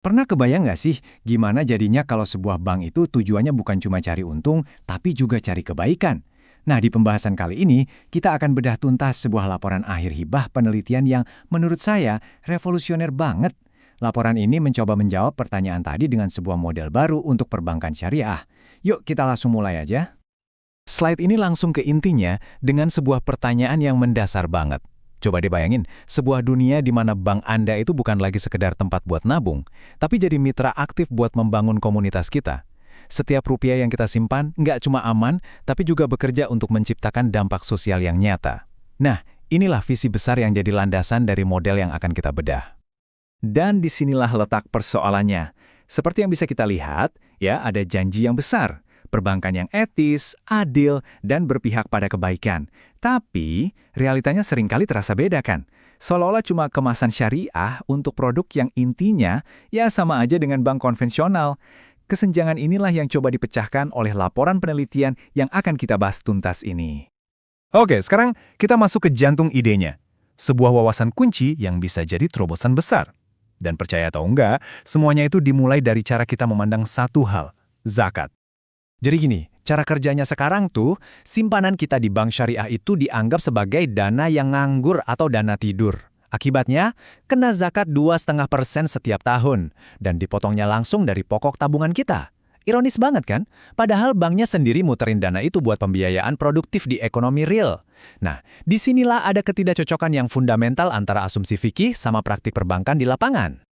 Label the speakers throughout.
Speaker 1: Pernah kebayang nggak sih gimana jadinya kalau sebuah bank itu tujuannya bukan cuma cari untung, tapi juga cari kebaikan? Nah, di pembahasan kali ini, kita akan bedah tuntas sebuah laporan akhir hibah penelitian yang menurut saya revolusioner banget. Laporan ini mencoba menjawab pertanyaan tadi dengan sebuah model baru untuk perbankan syariah. Yuk kita langsung mulai aja. Slide ini langsung ke intinya dengan sebuah pertanyaan yang mendasar banget. Coba dibayangin, sebuah dunia di mana bank Anda itu bukan lagi sekedar tempat buat nabung, tapi jadi mitra aktif buat membangun komunitas kita. Setiap rupiah yang kita simpan nggak cuma aman, tapi juga bekerja untuk menciptakan dampak sosial yang nyata. Nah, inilah visi besar yang jadi landasan dari model yang akan kita bedah. Dan disinilah letak persoalannya. Seperti yang bisa kita lihat, ya ada janji yang besar. Perbankan yang etis, adil, dan berpihak pada kebaikan. Tapi, realitanya seringkali terasa beda kan? Seolah-olah cuma kemasan syariah untuk produk yang intinya ya sama aja dengan bank konvensional. Kesenjangan inilah yang coba dipecahkan oleh laporan penelitian yang akan kita bahas tuntas ini. Oke, sekarang kita masuk ke jantung idenya. Sebuah wawasan kunci yang bisa jadi terobosan besar. Dan percaya atau enggak, semuanya itu dimulai dari cara kita memandang satu hal, zakat. Jadi gini, cara kerjanya sekarang tuh, simpanan kita di bank syariah itu dianggap sebagai dana yang nganggur atau dana tidur. Akibatnya, kena zakat 2,5% setiap tahun, dan dipotongnya langsung dari pokok tabungan kita. Ironis banget kan? Padahal banknya sendiri muterin dana itu buat pembiayaan produktif di ekonomi real. Nah, disinilah ada ketidakcocokan yang fundamental antara asumsi fikih sama praktik perbankan di lapangan.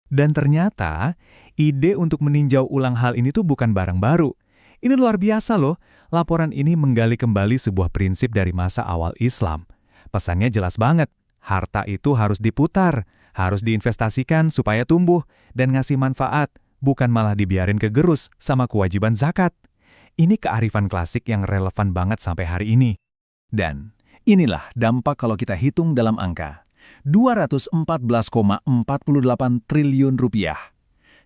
Speaker 1: Dan ternyata, ide untuk meninjau ulang hal ini tuh bukan barang baru. Ini luar biasa loh, laporan ini menggali kembali sebuah prinsip dari masa awal Islam. Pesannya jelas banget, harta itu harus diputar, harus diinvestasikan supaya tumbuh dan ngasih manfaat, bukan malah dibiarin kegerus sama kewajiban zakat. Ini kearifan klasik yang relevan banget sampai hari ini. Dan inilah dampak kalau kita hitung dalam angka. 214,48 triliun rupiah.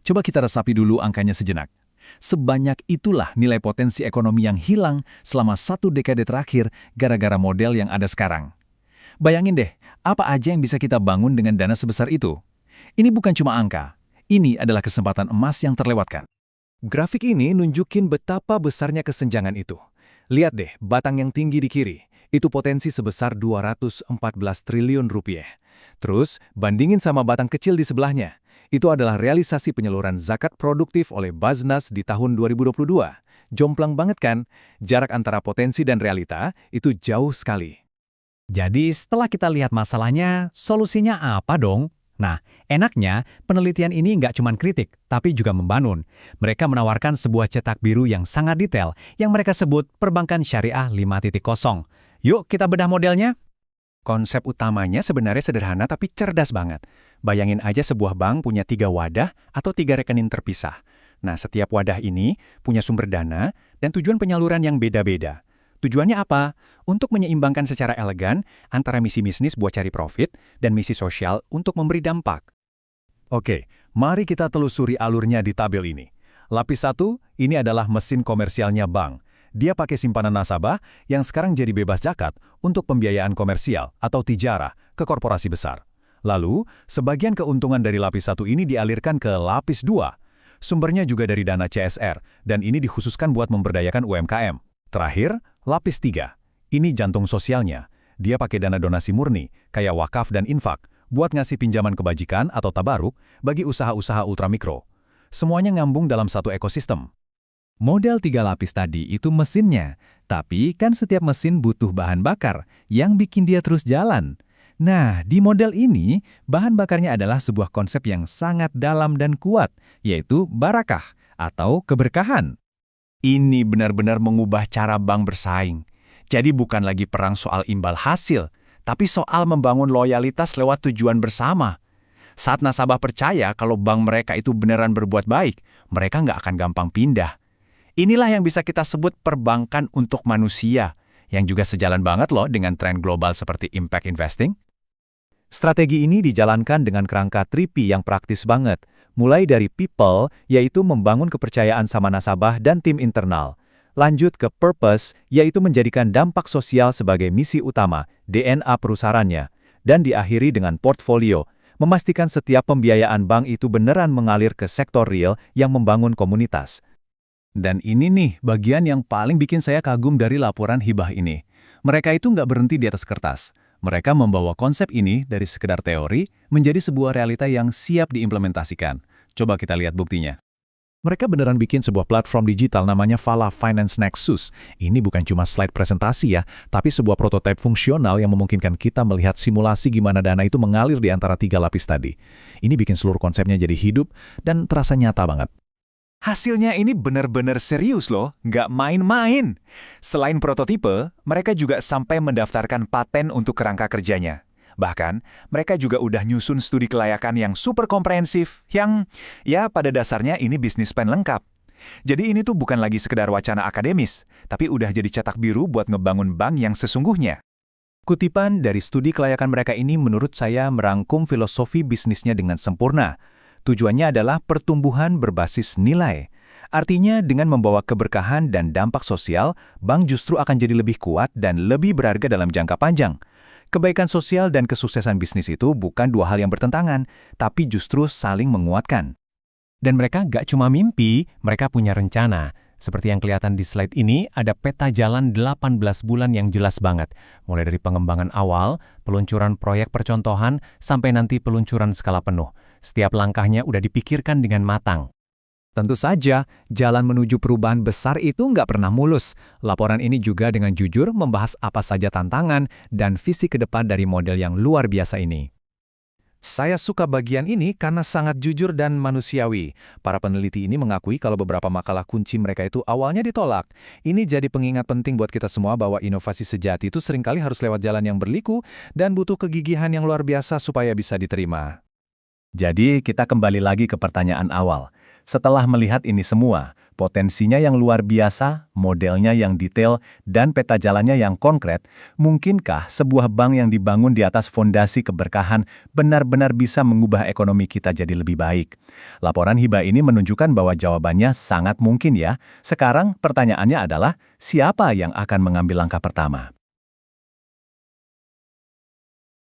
Speaker 1: Coba kita resapi dulu angkanya sejenak. Sebanyak itulah nilai potensi ekonomi yang hilang selama 1 dekade terakhir gara-gara model yang ada sekarang. Bayangin deh, apa aja yang bisa kita bangun dengan dana sebesar itu? Ini bukan cuma angka, ini adalah kesempatan emas yang terlewatkan. Grafik ini nunjukin betapa besarnya kesenjangan itu. Lihat deh, batang yang tinggi di kiri, itu potensi sebesar 214 triliun rupiah. Terus, bandingin sama batang kecil di sebelahnya. Itu adalah realisasi penyaluran zakat produktif oleh Baznas di tahun 2022. Jomplang banget kan? Jarak antara potensi dan realita itu jauh sekali. Jadi setelah kita lihat masalahnya, solusinya apa dong? Nah, enaknya penelitian ini nggak cuma kritik, tapi juga membangun. Mereka menawarkan sebuah cetak biru yang sangat detail, yang mereka sebut Perbankan Syariah 5.0. Yuk kita bedah modelnya. Konsep utamanya sebenarnya sederhana tapi cerdas banget. Bayangin aja sebuah bank punya 3 wadah atau 3 rekening terpisah. Nah, setiap wadah ini punya sumber dana dan tujuan penyaluran yang beda-beda. Tujuannya apa? Untuk menyeimbangkan secara elegan antara misi bisnis buat cari profit dan misi sosial untuk memberi dampak. Oke, mari kita telusuri alurnya di tabel ini. Lapis 1, ini adalah mesin komersialnya bank. Dia pakai simpanan nasabah yang sekarang jadi bebas zakat untuk pembiayaan komersial atau tijarah ke korporasi besar. Lalu, sebagian keuntungan dari lapis 1 ini dialirkan ke lapis 2. Sumbernya juga dari dana CSR, dan ini dikhususkan buat memberdayakan UMKM. Terakhir, lapis 3. Ini jantung sosialnya. Dia pakai dana donasi murni, kayak wakaf dan infak, buat ngasih pinjaman kebajikan atau tabaruk bagi usaha-usaha ultramikro. Semuanya ngambung dalam satu ekosistem. Model 3 lapis tadi itu mesinnya, tapi kan setiap mesin butuh bahan bakar yang bikin dia terus jalan. Nah, di model ini, bahan bakarnya adalah sebuah konsep yang sangat dalam dan kuat, yaitu barakah atau keberkahan. Ini benar-benar mengubah cara bank bersaing. Jadi bukan lagi perang soal imbal hasil, tapi soal membangun loyalitas lewat tujuan bersama. Saat nasabah percaya kalau bank mereka itu beneran berbuat baik, mereka nggak akan gampang pindah. Inilah yang bisa kita sebut perbankan untuk manusia, yang juga sejalan banget loh dengan tren global seperti impact investing. Strategi ini dijalankan dengan kerangka 3P yang praktis banget, mulai dari people, yaitu membangun kepercayaan sama nasabah dan tim internal. Lanjut ke purpose, yaitu menjadikan dampak sosial sebagai misi utama, DNA perusahaannya. Dan diakhiri dengan portfolio,
Speaker 2: memastikan setiap pembiayaan bank itu beneran mengalir ke sektor real yang membangun komunitas.
Speaker 3: Dan ini nih bagian yang paling bikin saya kagum dari laporan hibah ini. Mereka itu nggak berhenti di atas kertas. Mereka membawa konsep ini dari sekedar teori menjadi sebuah realita yang siap diimplementasikan. Coba kita lihat buktinya.
Speaker 2: Mereka beneran bikin sebuah platform digital namanya Fala Finance Nexus. Ini bukan cuma slide presentasi ya, tapi sebuah prototipe fungsional yang memungkinkan kita melihat simulasi gimana dana itu mengalir di antara 3 lapis tadi. Ini bikin seluruh konsepnya jadi hidup dan terasa nyata banget.
Speaker 4: Hasilnya ini benar-benar serius loh, nggak main-main. Selain prototipe, mereka juga sampai mendaftarkan paten untuk kerangka kerjanya. Bahkan, mereka juga udah nyusun studi kelayakan yang super komprehensif, yang, ya pada dasarnya ini bisnis plan lengkap. Jadi ini tuh bukan lagi sekedar wacana akademis, tapi udah jadi cetak biru buat ngebangun bank yang sesungguhnya.
Speaker 3: Kutipan dari studi kelayakan mereka ini menurut saya merangkum filosofi bisnisnya dengan sempurna. Tujuannya adalah pertumbuhan berbasis nilai. Artinya dengan membawa keberkahan dan dampak sosial, bank justru akan jadi lebih kuat dan lebih berharga dalam jangka panjang. Kebaikan sosial dan kesuksesan bisnis itu bukan dua hal yang bertentangan, tapi justru saling menguatkan. Dan mereka nggak cuma mimpi, mereka punya rencana. Seperti yang kelihatan di slide ini, ada peta jalan 18 bulan yang jelas banget. Mulai dari pengembangan awal, peluncuran proyek percontohan, sampai nanti peluncuran skala penuh. Setiap langkahnya udah dipikirkan dengan matang.
Speaker 1: Tentu saja, jalan menuju perubahan besar itu nggak pernah mulus. Laporan ini juga dengan jujur membahas apa saja tantangan dan visi ke depan dari model yang luar biasa ini.
Speaker 4: Saya suka bagian ini karena sangat jujur dan manusiawi. Para peneliti ini mengakui kalau beberapa makalah kunci mereka itu awalnya ditolak. Ini jadi pengingat penting buat kita semua bahwa inovasi sejati itu seringkali harus lewat jalan yang berliku dan butuh kegigihan yang luar biasa supaya bisa diterima.
Speaker 2: Jadi kita kembali lagi ke pertanyaan awal. Setelah melihat ini semua, potensinya yang luar biasa, modelnya yang detail, dan peta jalannya yang konkret, mungkinkah sebuah bank yang dibangun di atas fondasi keberkahan benar-benar bisa mengubah ekonomi kita jadi lebih baik? Laporan hibah ini menunjukkan bahwa jawabannya sangat mungkin ya. Sekarang pertanyaannya adalah, siapa yang akan mengambil langkah pertama?